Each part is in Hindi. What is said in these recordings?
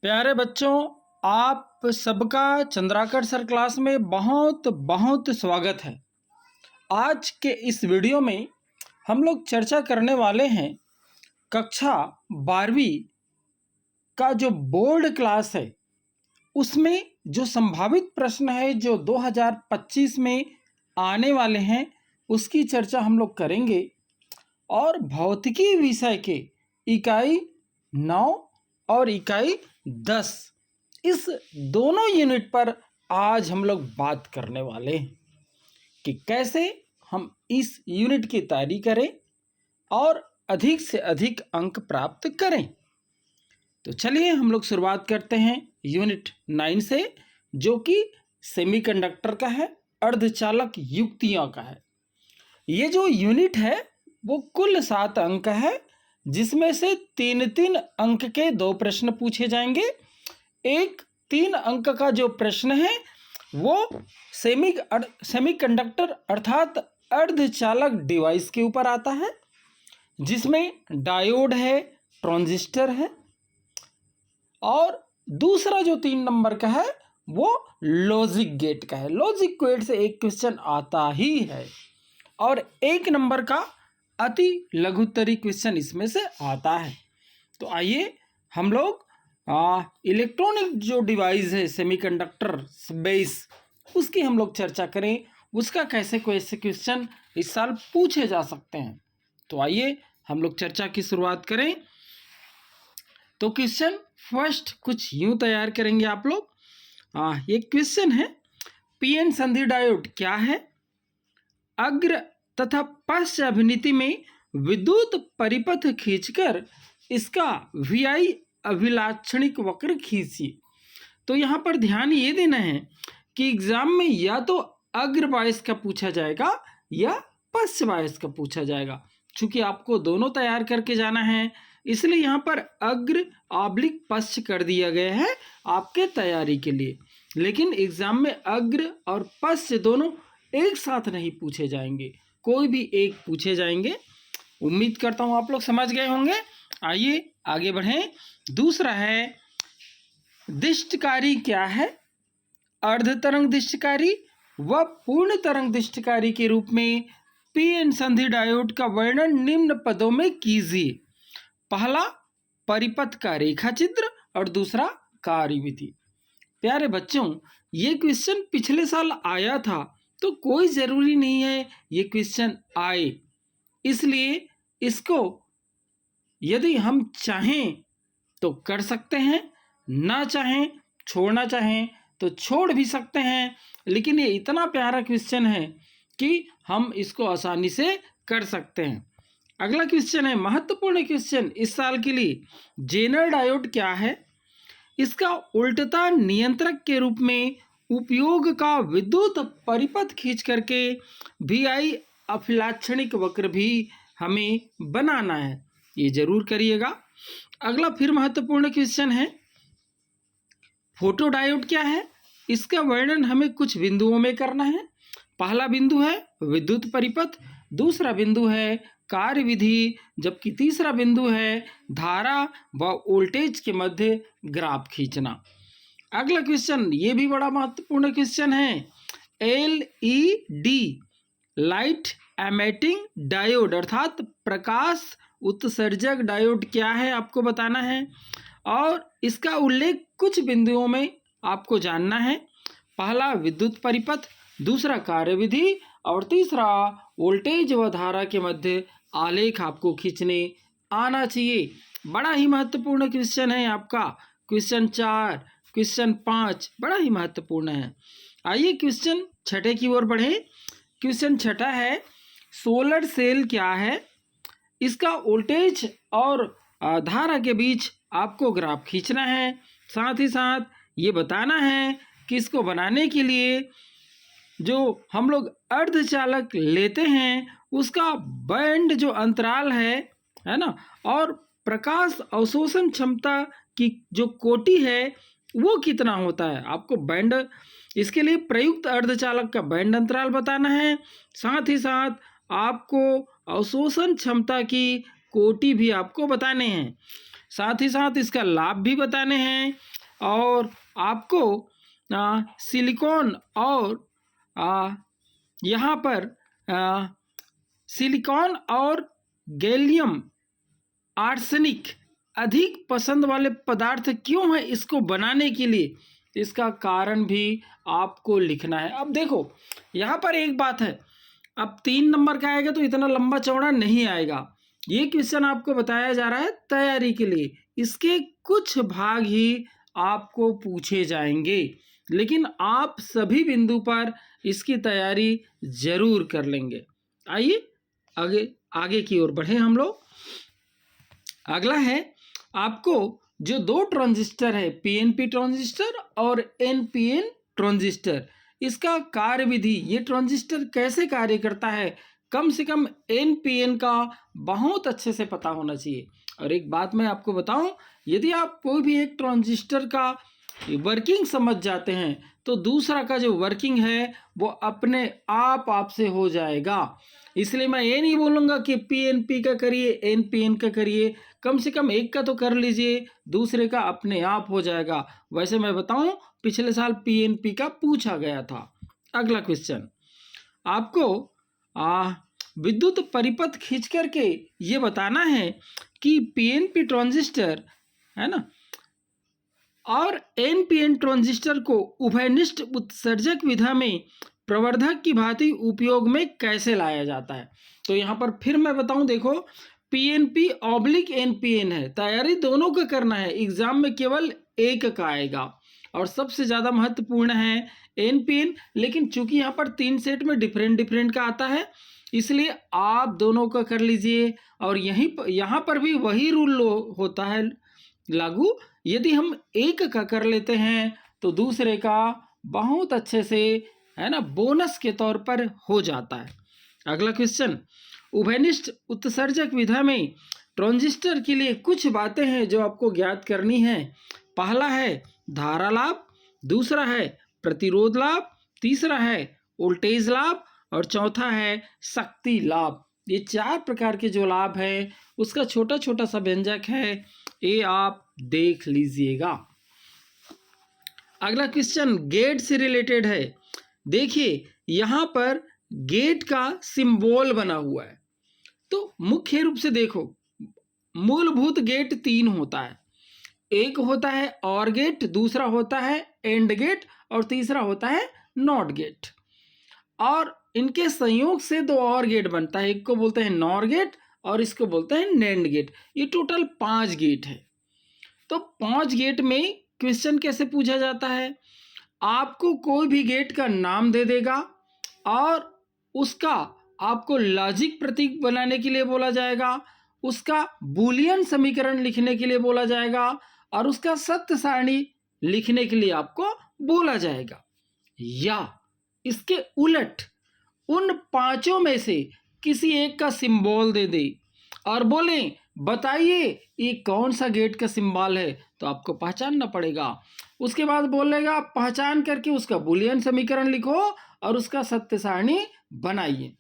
प्यारे बच्चों, आप सबका चंद्राकर सर क्लास में बहुत बहुत स्वागत है। आज के इस वीडियो में हम लोग चर्चा करने वाले हैं कक्षा 12वीं का जो बोर्ड क्लास है उसमें जो संभावित प्रश्न है जो 2025 में आने वाले हैं उसकी चर्चा हम लोग करेंगे। और भौतिकी विषय के इकाई 9 और इकाई 10 इस दोनों यूनिट पर आज हम लोग बात करने वाले हैं कि कैसे हम इस यूनिट की तैयारी करें और अधिक से अधिक अंक प्राप्त करें। तो चलिए हम लोग शुरुआत करते हैं यूनिट 9 से, जो कि सेमीकंडक्टर का है, अर्धचालक युक्तियों का है। ये जो यूनिट है वो कुल 7 अंक है, जिसमें से 3-3 अंक के 2 प्रश्न पूछे जाएंगे। एक 3 अंक का जो प्रश्न है वो सेमीकंडक्टर अर्थात अर्धचालक डिवाइस के ऊपर आता है, जिसमें डायोड है, ट्रांजिस्टर है। और दूसरा जो 3 नंबर का है वो लॉजिक गेट का है। लॉजिक गेट से एक क्वेश्चन आता ही है और 1 नंबर का अति लघुत्तरी क्वेश्चन इसमें से आता है। तो आइए हम लोग इलेक्ट्रॉनिक जो डिवाइस है सेमीकंडक्टर बेस, उसकी हम लोग चर्चा करें, उसका कैसे क्वेश्चन इस साल पूछे जा सकते हैं। तो आइए हम लोग चर्चा की शुरुआत करें। तो क्वेश्चन फर्स्ट कुछ यूं तैयार करेंगे आप लोग। ये क्वेश्चन है, पीएन संधि डायोड क्या है? अग्र तथा पश्च अभिनीति में विद्युत परिपथ खींचकर इसका VI अभिलाक्षणिक वक्र खींचिए। तो यहाँ पर ध्यान ये देना है कि एग्जाम में या तो अग्र बायस का पूछा जाएगा या पश्च बायस का पूछा जाएगा। चूंकि आपको दोनों तैयार करके जाना है, इसलिए यहाँ पर अग्र ऑब्लिक पश्च कर दिया गया है आपके तैयारी के लिए। लेकिन एग्जाम में अग्र और पश्च दोनों एक साथ नहीं पूछे जाएंगे, कोई भी एक पूछे जाएंगे। उम्मीद करता हूँ आप लोग समझ गए होंगे। आइए आगे बढ़ें। दूसरा है, दिष्टकारी क्या है? अर्ध तरंग दिष्टकारी व पूर्ण तरंग दिष्टकारी के रूप में पीएन संधि डायोड का वर्णन निम्न पदों में कीजिए। पहला परिपथ का रेखा चित्र और दूसरा कार्यविधि। प्यारे बच्चों, ये क्वेश्चन पिछले साल आया था, तो कोई ज़रूरी नहीं है ये क्वेश्चन आए। इसलिए इसको यदि हम चाहें तो कर सकते हैं, ना चाहें, छोड़ना चाहें तो छोड़ भी सकते हैं। लेकिन ये इतना प्यारा क्वेश्चन है कि हम इसको आसानी से कर सकते हैं। अगला क्वेश्चन है, महत्वपूर्ण क्वेश्चन इस साल के लिए, जेनर डायोड क्या है? इसका उल्टता नियंत्रक के रूप में उपयोग का विद्युत परिपथ खींच करके VI अभिलाक्षणिक वक्र भी हमें बनाना है, ये जरूर करिएगा। अगला फिर महत्वपूर्ण क्वेश्चन है, फोटोडायोड क्या है? इसका वर्णन हमें कुछ बिंदुओं में करना है। पहला बिंदु है विद्युत परिपथ, दूसरा बिंदु है कार्यविधि, जबकि तीसरा बिंदु है धारा व वोल्टेज के मध्य ग्राफ खींचना। अगला क्वेश्चन ये भी बड़ा महत्वपूर्ण क्वेश्चन है, LED लाइट एमिटिंग डायोड अर्थात प्रकाश उत्सर्जक डायोड क्या है आपको बताना है और इसका उल्लेख कुछ बिंदुओं में आपको जानना है। पहला विद्युत परिपथ, दूसरा कार्यविधि और तीसरा वोल्टेज व धारा के मध्य आलेख आपको खींचने आना चाहिए। बड़ा ही महत्वपूर्ण क्वेश्चन है आपका। क्वेश्चन 4, क्वेश्चन 5 बड़ा ही महत्वपूर्ण है। आइए क्वेश्चन छठे की ओर बढ़े। क्वेश्चन छठा है, सोलर सेल क्या है? इसका वोल्टेज और धारा के बीच आपको ग्राफ खींचना है। साथ ही साथ ये बताना है कि इसको बनाने के लिए जो हम लोग अर्धचालक लेते हैं उसका बैंड जो अंतराल है ना, और प्रकाश अवशोषण क्षमता की जो कोटि है वो कितना होता है, आपको बैंड, इसके लिए प्रयुक्त अर्धचालक का बैंड अंतराल बताना है। साथ ही साथ आपको अवशोषण क्षमता की कोटि भी आपको बताने हैं। साथ ही साथ इसका लाभ भी बताने हैं और आपको सिलिकॉन और यहाँ पर सिलिकॉन और गैलियम आर्सेनिक अधिक पसंद वाले पदार्थ क्यों है इसको बनाने के लिए, इसका कारण भी आपको लिखना है। अब देखो यहाँ पर एक बात है, अब 3 नंबर का आएगा तो इतना लंबा चौड़ा नहीं आएगा। ये क्वेश्चन आपको बताया जा रहा है तैयारी के लिए, इसके कुछ भाग ही आपको पूछे जाएंगे, लेकिन आप सभी बिंदु पर इसकी तैयारी जरूर कर लेंगे। आइए आगे आगे की ओर बढ़े हम लोग। अगला है आपको जो 2 ट्रांजिस्टर है, पीएनपी ट्रांजिस्टर और एनपीएन ट्रांजिस्टर, इसका कार्य विधि, ये ट्रांजिस्टर कैसे कार्य करता है, कम से कम एनपीएन का बहुत अच्छे से पता होना चाहिए। और एक बात मैं आपको बताऊं, यदि आप कोई भी एक ट्रांजिस्टर का वर्किंग समझ जाते हैं तो दूसरा का जो वर्किंग है वो अपने आप से हो जाएगा। इसलिए मैं ये नहीं बोलूँगा कि पीएनपी का करिए एनपीएन का करिए, कम से कम एक का तो कर लीजिए, दूसरे का अपने आप हो जाएगा। वैसे मैं बताऊं पिछले साल पीएनपी का पूछा गया था। अगला क्वेश्चन आपको विद्युत परिपथ खींच करके ये बताना है कि पीएनपी ट्रांजिस्टर है ना और एनपीएन ट्रांजिस्टर को उभयनिष्ठ उत्सर्जक विधा में प्रवर्धक की भांति उपयोग में कैसे लाया जाता है। तो यहाँ पर फिर मैं बताऊं, देखो पीएनपी ऑब्लिक एनपीएन है, तैयारी दोनों का करना है, एग्जाम में केवल एक का आएगा और सबसे ज़्यादा महत्वपूर्ण है एनपीएन। लेकिन चूंकि यहाँ पर 3 सेट में डिफरेंट का आता है, इसलिए आप दोनों का कर लीजिए। और यहाँ पर भी वही रूल होता है लागू, यदि हम एक का कर लेते हैं तो दूसरे का बहुत अच्छे से है ना बोनस के तौर पर हो जाता है। अगला क्वेश्चन, उभयनिष्ठ उत्सर्जक विधा में ट्रांजिस्टर के लिए कुछ बातें हैं जो आपको ज्ञात करनी है। पहला है धारा लाभ, दूसरा है प्रतिरोध लाभ, तीसरा है वोल्टेज लाभ और चौथा है शक्ति लाभ। ये 4 प्रकार के जो लाभ है उसका छोटा छोटा सा व्यंजक है, ये आप देख लीजिएगा। अगला क्वेश्चन गेट से रिलेटेड है। देखिए यहाँ पर गेट का सिंबल बना हुआ है, तो मुख्य रूप से देखो मूलभूत गेट 3 होता है, एक होता है और गेट, दूसरा होता है एंड गेट और तीसरा होता है नॉट गेट। और इनके संयोग से 2 और गेट बनता है, एक को बोलते हैं नॉर गेट और इसको बोलते हैं नैंड गेट। ये टोटल 5 गेट है। तो 5 गेट में क्वेश्चन कैसे पूछा जाता है, आपको कोई भी गेट का नाम दे देगा और उसका आपको लॉजिक प्रतीक बनाने के लिए बोला जाएगा, उसका बूलियन समीकरण लिखने के लिए बोला जाएगा और उसका सत्य सारणी लिखने के लिए आपको बोला जाएगा। या इसके उलट उन 5 में से किसी एक का सिंबल दे दे और बोले बताइए ये कौन सा गेट का सिंबल है, तो आपको पहचानना पड़ेगा। उसके बाद बोलेगा पहचान करके उसका बूलियन समीकरण लिखो और उसका सत्य सारणी बनाइए।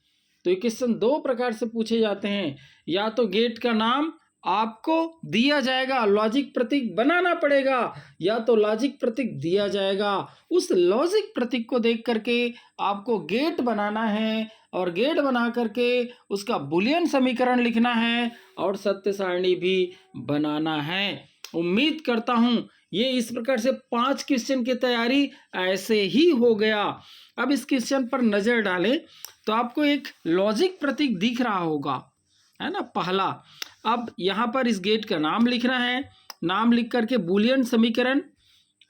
तो ये क्वेश्चन 2 प्रकार से पूछे जाते हैं, या तो गेट का नाम आपको दिया जाएगा, लॉजिक प्रतीक बनाना पड़ेगा, या तो लॉजिक प्रतीक दिया जाएगा, उस लॉजिक प्रतीक को देख करके आपको गेट बनाना है और गेट बना करके उसका बूलियन समीकरण लिखना है और सत्य सारणी भी बनाना है। उम्मीद करता हूं ये इस प्रकार से 5 क्वेश्चन की तैयारी ऐसे ही हो गया। अब इस क्वेश्चन पर नजर डालें तो आपको एक लॉजिक प्रतीक दिख रहा होगा, है ना, पहला। अब यहाँ पर इस गेट का नाम लिखना है, नाम लिख करके बूलियन समीकरण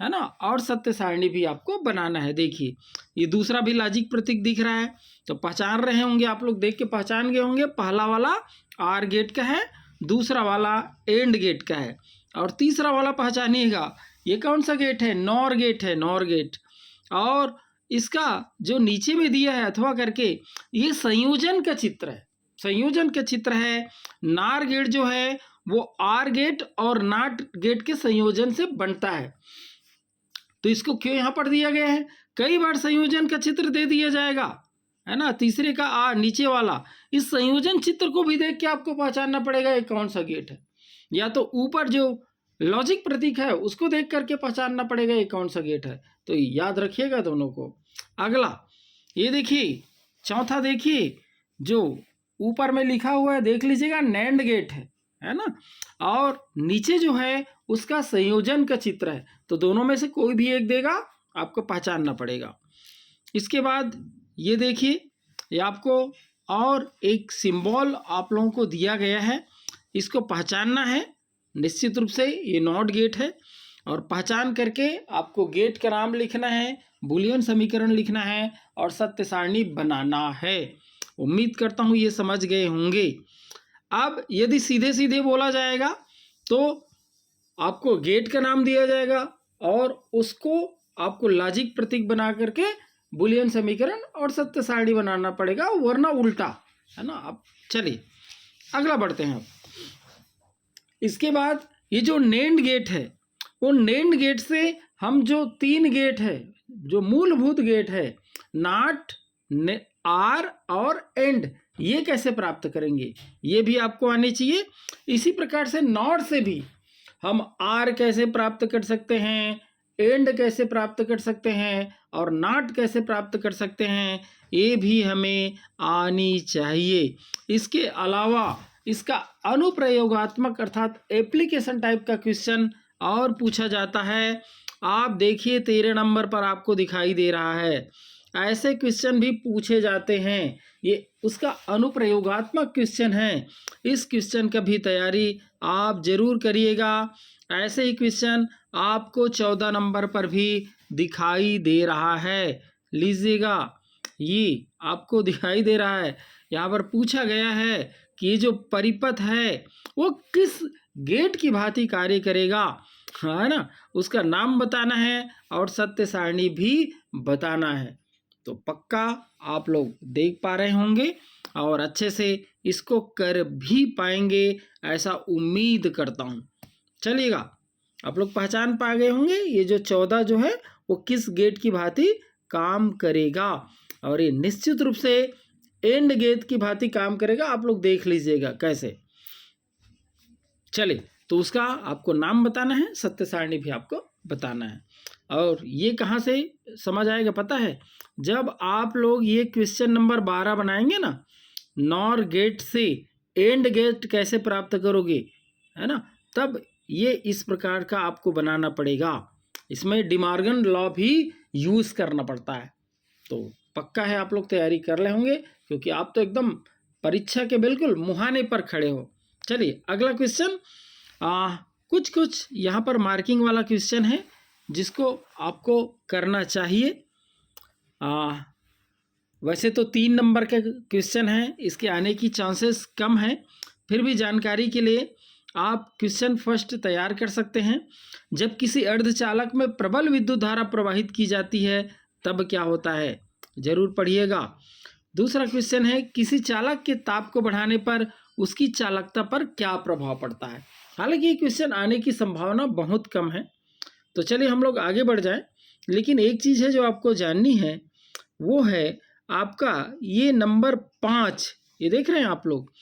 है ना और सत्य सारणी भी आपको बनाना है। देखिए ये दूसरा भी लॉजिक प्रतीक दिख रहा है, तो पहचान रहे होंगे आप लोग, देख के पहचान गए होंगे। पहला वाला आर गेट का है, दूसरा वाला एंड गेट का है और तीसरा वाला पहचानिएगा ये कौन सा गेट है, नॉर गेट है, नॉर गेट। और इसका जो नीचे में दिया है अथवा करके ये संयोजन का चित्र है, संयोजन का चित्र है। नार गेट जो है वो आर गेट और नाट गेट के संयोजन से बनता है, तो इसको क्यों यहाँ पर दिया गया है, कई बार संयोजन का चित्र दे दिया जाएगा, है ना। तीसरे का आ नीचे वाला, इस संयोजन चित्र को भी देख के आपको पहचानना पड़ेगा ये कौन सा गेट है। या तो ऊपर जो लॉजिक प्रतीक है उसको देख करके पहचानना पड़ेगा ये कौन सा गेट है। तो याद रखिएगा दोनों को। अगला ये देखिए, चौथा देखिए, जो ऊपर में लिखा हुआ है देख लीजिएगा, नैंड गेट है ना, और नीचे जो है उसका संयोजन का चित्र है। तो दोनों में से कोई भी एक देगा, आपको पहचानना पड़ेगा। इसके बाद ये देखिए, ये आपको और एक सिंबल आप लोगों को दिया गया है, इसको पहचानना है। निश्चित रूप से ये नॉट गेट है, और पहचान करके आपको गेट का नाम लिखना है, बूलियन समीकरण लिखना है और सत्य सारणी बनाना है। उम्मीद करता हूँ ये समझ गए होंगे। अब यदि सीधे सीधे बोला जाएगा तो आपको गेट का नाम दिया जाएगा और उसको आपको लॉजिक प्रतीक बना करके बूलियन समीकरण और सत्य सारणी बनाना पड़ेगा, वरना उल्टा, है ना। अब चलिए अगला बढ़ते हैं। इसके बाद ये जो नेंड गेट है, वो नेंड गेट से हम जो 3 गेट है, जो मूलभूत गेट है, नॉट, आर और एंड, ये कैसे प्राप्त करेंगे, ये भी आपको आने चाहिए। इसी प्रकार से नॉट से भी हम आर कैसे प्राप्त कर सकते हैं, एंड कैसे प्राप्त कर सकते हैं और नॉट कैसे प्राप्त कर सकते हैं, ये भी हमें आनी चाहिए। इसके अलावा इसका अनुप्रयोगात्मक अर्थात एप्लीकेशन टाइप का क्वेश्चन और पूछा जाता है। आप देखिए 13 नंबर पर आपको दिखाई दे रहा है, ऐसे क्वेश्चन भी पूछे जाते हैं। ये उसका अनुप्रयोगात्मक क्वेश्चन है। इस क्वेश्चन का भी तैयारी आप जरूर करिएगा। ऐसे ही क्वेश्चन आपको 14 नंबर पर भी दिखाई दे रहा है। लीजिएगा, ये आपको दिखाई दे रहा है, यहाँ पर पूछा गया है कि ये जो परिपथ है वो किस गेट की भांति कार्य करेगा, है ना, उसका नाम बताना है और सत्य सारणी भी बताना है। तो पक्का आप लोग देख पा रहे होंगे और अच्छे से इसको कर भी पाएंगे, ऐसा उम्मीद करता हूँ। चलिएगा, आप लोग पहचान पा गए होंगे ये जो 14 जो है वो किस गेट की भांति काम करेगा, और ये निश्चित रूप से एंड गेट की भांति काम करेगा। आप लोग देख लीजिएगा कैसे। चलिए, तो उसका आपको नाम बताना है, सत्य सारणी भी आपको बताना है। और ये कहाँ से समझ आएगा पता है, जब आप लोग ये क्वेश्चन नंबर 12 बनाएंगे ना, नॉर गेट से एंड गेट कैसे प्राप्त करोगे, है ना, तब ये इस प्रकार का आपको बनाना पड़ेगा। इसमें डिमॉर्गन लॉ भी यूज़ करना पड़ता है। तो पक्का है आप लोग तैयारी कर रहे होंगे, क्योंकि आप तो एकदम परीक्षा के बिल्कुल मुहाने पर खड़े हो। चलिए अगला क्वेश्चन, कुछ यहाँ पर मार्किंग वाला क्वेश्चन है जिसको आपको करना चाहिए। वैसे तो 3 नंबर का क्वेश्चन है, इसके आने की चांसेस कम है, फिर भी जानकारी के लिए आप क्वेश्चन फर्स्ट तैयार कर सकते हैं। जब किसी अर्धचालक में प्रबल विद्युत धारा प्रवाहित की जाती है तब क्या होता है, जरूर पढ़िएगा। दूसरा क्वेश्चन है, किसी चालक के ताप को बढ़ाने पर उसकी चालकता पर क्या प्रभाव पड़ता है। हालांकि ये क्वेश्चन आने की संभावना बहुत कम है। तो चलिए हम लोग आगे बढ़ जाएं, लेकिन एक चीज़ है जो आपको जाननी है, वो है आपका ये नंबर 5, ये देख रहे हैं आप लोग,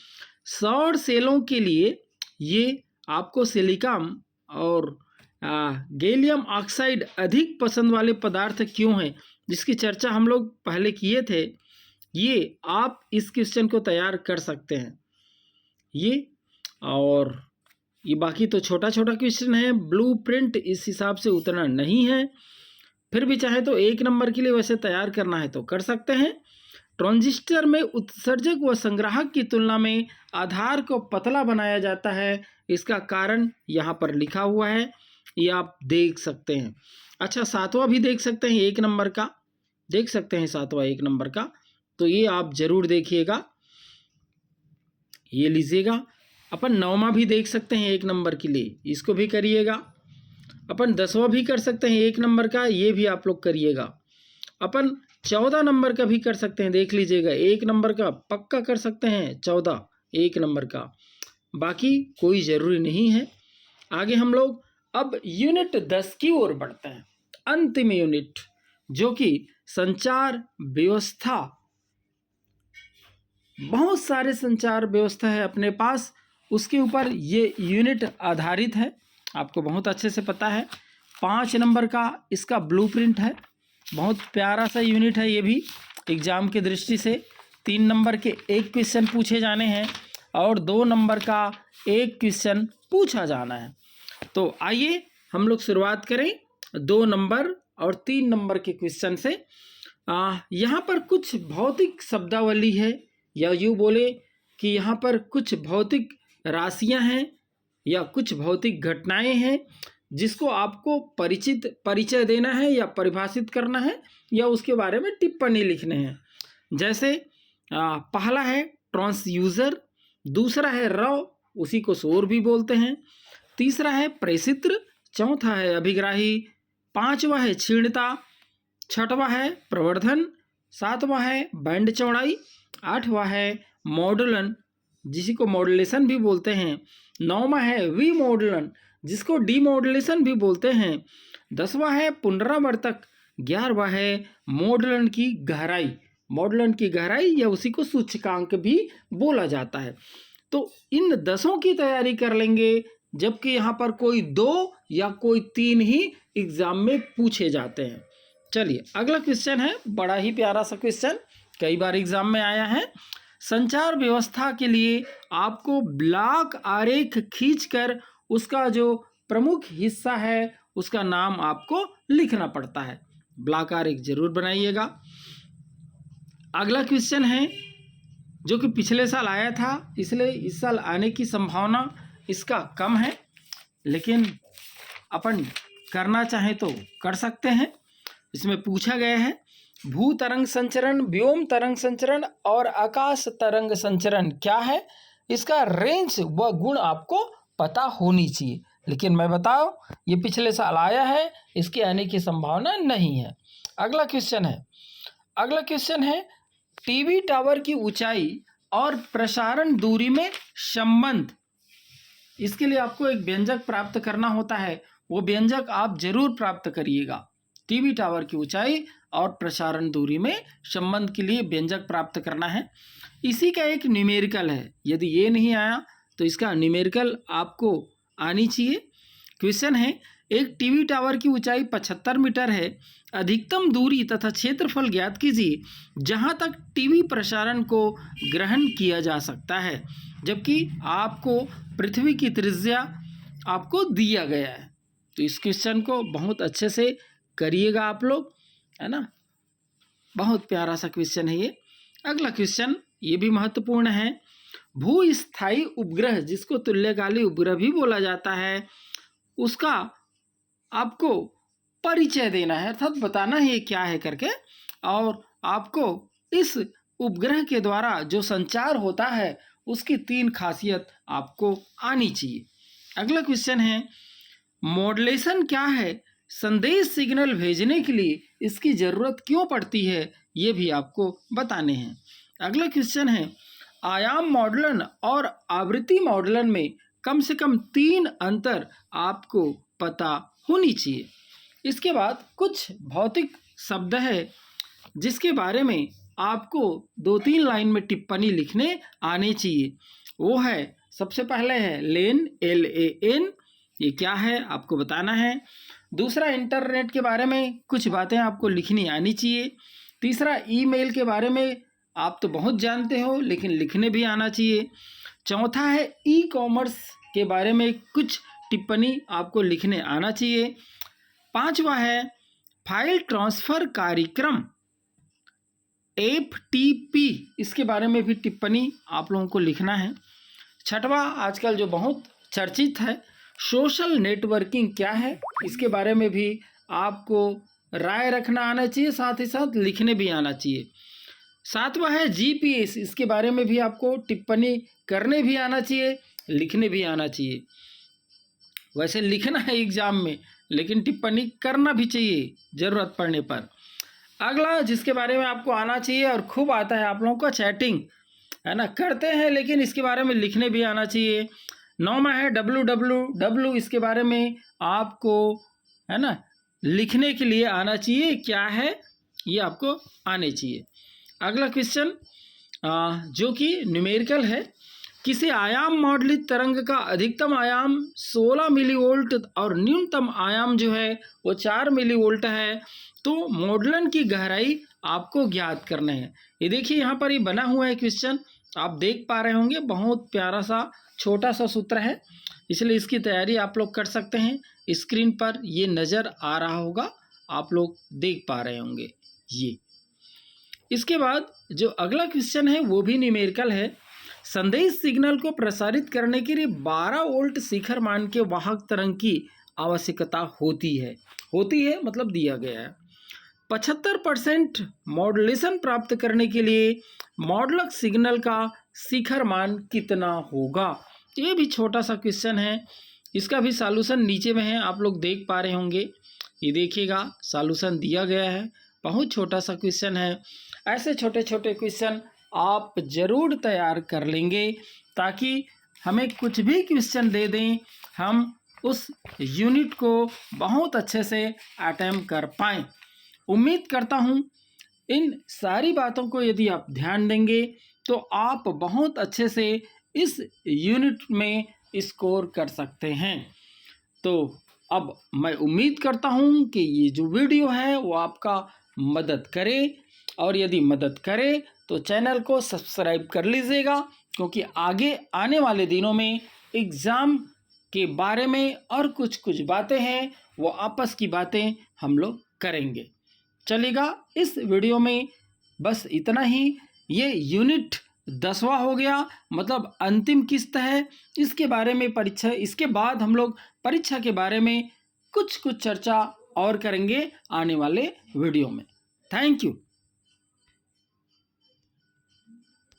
सौर सेलों के लिए ये आपको सिलिकॉन और गैलियम ऑक्साइड अधिक पसंद वाले पदार्थ क्यों हैं, जिसकी चर्चा हम लोग पहले किए थे। ये आप इस क्वेश्चन को तैयार कर सकते हैं ये, और ये बाकी तो छोटा छोटा क्वेश्चन है, ब्लूप्रिंट इस हिसाब से उतना नहीं है। फिर भी चाहे तो 1 नंबर के लिए वैसे तैयार करना है तो कर सकते हैं। ट्रांजिस्टर में उत्सर्जक व संग्राहक की तुलना में आधार को पतला बनाया जाता है, इसका कारण यहाँ पर लिखा हुआ है, ये आप देख सकते हैं। अच्छा, 7वां भी देख सकते हैं, 1 नंबर का देख सकते हैं, 7वां 1 नंबर का, तो ये आप जरूर देखिएगा, ये लीजिएगा। अपन 9वां भी देख सकते हैं 1 नंबर के लिए, इसको भी करिएगा। अपन 10वां भी कर सकते हैं 1 नंबर का, ये भी आप लोग करिएगा। अपन 14 नंबर का भी कर सकते हैं, देख लीजिएगा। 1 नंबर का पक्का कर सकते हैं, 14 1 नंबर का, बाकी कोई ज़रूरी नहीं है। आगे हम लोग अब यूनिट 10 की ओर बढ़ते हैं, अंतिम यूनिट, जो कि संचार व्यवस्था। बहुत सारे संचार व्यवस्था है अपने पास, उसके ऊपर ये यूनिट आधारित है, आपको बहुत अच्छे से पता है। 5 नंबर का इसका ब्लूप्रिंट है, बहुत प्यारा सा यूनिट है ये भी। एग्ज़ाम की दृष्टि से 3 नंबर के 1 क्वेश्चन पूछे जाने हैं और 2 नंबर का 1 क्वेश्चन पूछा जाना है। तो आइए हम लोग शुरुआत करें 2 नंबर और 3 नंबर के क्वेश्चन से। यहाँ पर कुछ भौतिक शब्दावली है, या यूँ बोले कि यहाँ पर कुछ भौतिक राशियाँ हैं या कुछ भौतिक घटनाएं हैं जिसको आपको परिचय देना है या परिभाषित करना है या उसके बारे में टिप्पणी लिखने हैं। जैसे पहला है ट्रांसड्यूसर, दूसरा है रव, उसी को शोर भी बोलते हैं, तीसरा है प्रेषित्र, चौथा है अभिग्राही, पांचवा है क्षीणता, छठवां है प्रवर्धन, सातवां है बैंड चौड़ाई, आठवां है मॉडुलन जिसी को मॉड्यूलेशन भी बोलते हैं, नौवां है विमॉडुलन जिसको डीमॉडुलेशन भी बोलते हैं, 10वां है पुनरावर्तक, 11वां है मॉडुलन की गहराई। मॉडुलन की गहराई या उसी को सूचकांक भी बोला जाता है। तो इन 10 की तैयारी कर लेंगे, जबकि यहाँ पर कोई 2 या कोई 3 ही एग्जाम में पूछे जाते हैं। चलिए अगला क्वेश्चन है, बड़ा ही प्यारा सा क्वेश्चन, कई बार एग्जाम में आया है। संचार व्यवस्था के लिए आपको ब्लॉक आरेख खींचकर उसका जो प्रमुख हिस्सा है उसका नाम आपको लिखना पड़ता है। ब्लॉक आरेख जरूर बनाइएगा। अगला क्वेश्चन है जो कि पिछले साल आया था, इसलिए इस साल आने की संभावना इसका कम है, लेकिन अपन करना चाहें तो कर सकते हैं। इसमें पूछा गया है भू तरंग संचरण, व्योम तरंग संचरण और आकाश तरंग संचरण क्या है, इसका रेंज व गुण आपको पता होनी चाहिए। लेकिन मैं बताऊं ये पिछले साल आया है, इसके आने की संभावना नहीं है। अगला क्वेश्चन है टीवी टावर की ऊंचाई और प्रसारण दूरी में संबंध। इसके लिए आपको एक व्यंजक प्राप्त करना होता है, वो व्यंजक आप जरूर प्राप्त करिएगा। टीवी टावर की ऊंचाई और प्रसारण दूरी में संबंध के लिए व्यंजक प्राप्त करना है। इसी का एक न्यूमेरिकल है, यदि ये नहीं आया तो इसका न्यूमेरिकल आपको आनी चाहिए। क्वेश्चन है एक टीवी टावर की ऊंचाई 75 मीटर है, अधिकतम दूरी तथा क्षेत्रफल ज्ञात कीजिए जहां तक टीवी प्रसारण को ग्रहण किया जा सकता है, जबकि आपको पृथ्वी की त्रिज्या आपको दिया गया है। तो इस क्वेश्चन को बहुत अच्छे से करिएगा आप लोग, है ना। बहुत प्यारा सा क्वेश्चन है ये। अगला क्वेश्चन ये भी महत्वपूर्ण है। भूस्थायी उपग्रह जिसको तुल्यकालिक उपग्रह भी बोला जाता है, उसका आपको परिचय देना है, अर्थात बताना है ये क्या है करके, और आपको इस उपग्रह के द्वारा जो संचार होता है उसकी 3 खासियत आपको आनी चाहिए। अगला क्वेश्चन है मॉड्यूलेशन क्या है, संदेश सिग्नल भेजने के लिए इसकी ज़रूरत क्यों पड़ती है, ये भी आपको बताने हैं। अगला क्वेश्चन है आयाम मॉडुलन और आवृत्ति मॉडुलन में कम से कम 3 अंतर आपको पता होनी चाहिए। इसके बाद कुछ भौतिक शब्द है जिसके बारे में आपको 2-3 लाइन में टिप्पणी लिखने आने चाहिए। वो है, सबसे पहले है लेन, LAN, ये क्या है आपको बताना है। दूसरा इंटरनेट के बारे में कुछ बातें आपको लिखनी आनी चाहिए। तीसरा ईमेल के बारे में आप तो बहुत जानते हो लेकिन लिखने भी आना चाहिए। चौथा है ई-कॉमर्स के बारे में कुछ टिप्पणी आपको लिखने आना चाहिए। पांचवा है फाइल ट्रांसफ़र कार्यक्रम FTP, इसके बारे में भी टिप्पणी आप लोगों को लिखना है। छठवा आजकल जो बहुत चर्चित है सोशल नेटवर्किंग क्या है, इसके बारे में भी आपको राय रखना आना चाहिए, साथ ही साथ लिखने भी आना चाहिए। सातवां है GPS, इसके बारे में भी आपको टिप्पणी करने भी आना चाहिए, लिखने भी आना चाहिए। वैसे लिखना है एग्जाम में, लेकिन टिप्पणी करना भी चाहिए ज़रूरत पड़ने पर। अगला जिसके बारे में आपको आना चाहिए और खूब आता है आप लोगों को, चैटिंग, है ना, करते हैं लेकिन इसके बारे में लिखने भी आना चाहिए। 9वां है www, इसके बारे में आपको, है ना, लिखने के लिए आना चाहिए, क्या है ये आपको आने चाहिए। अगला क्वेश्चन जो कि न्यूमेरिकल है किसी आयाम मॉडलित तरंग का अधिकतम आयाम 16 मिलीवोल्ट और न्यूनतम आयाम जो है वो 4 मिलीवोल्ट है, तो मॉडलन की गहराई आपको ज्ञात करना है। ये देखिए यहाँ पर ये बना हुआ है क्वेश्चन, आप देख पा रहे होंगे, बहुत प्यारा सा छोटा सा सूत्र है, इसलिए इसकी तैयारी आप लोग कर सकते हैं। स्क्रीन पर ये नज़र आ रहा होगा, आप लोग देख पा रहे होंगे ये। इसके बाद जो अगला क्वेश्चन है वो भी न्यूमेरिकल है। संदेश सिग्नल को प्रसारित करने के लिए 12 वोल्ट शिखर मान के वाहक तरंग की आवश्यकता होती है मतलब दिया गया है। 75% मॉड्यूलेशन प्राप्त करने के लिए मॉडलक सिग्नल का शिखर मान कितना होगा? ये भी छोटा सा क्वेश्चन है, इसका भी सॉल्यूशन नीचे में है, आप लोग देख पा रहे होंगे। ये देखिएगा सॉल्यूशन दिया गया है, बहुत छोटा सा क्वेश्चन है। ऐसे छोटे छोटे क्वेश्चन आप ज़रूर तैयार कर लेंगे, ताकि हमें कुछ भी क्वेश्चन दे दें, हम उस यूनिट को बहुत अच्छे से अटेम्प्ट कर पाएँ। उम्मीद करता हूँ इन सारी बातों को यदि आप ध्यान देंगे तो आप बहुत अच्छे से इस यूनिट में स्कोर कर सकते हैं। तो अब मैं उम्मीद करता हूँ कि ये जो वीडियो है वो आपका मदद करे, और यदि मदद करे तो चैनल को सब्सक्राइब कर लीजिएगा, क्योंकि आगे आने वाले दिनों में एग्ज़ाम के बारे में और कुछ बातें हैं, वो आपस की बातें हम लोग करेंगे। चलेगा, इस वीडियो में बस इतना ही। ये यूनिट 10वां हो गया, मतलब अंतिम किस्त है। इसके बारे में परीक्षा, इसके बाद हम लोग परीक्षा के बारे में कुछ चर्चा और करेंगे आने वाले वीडियो में। Thank you.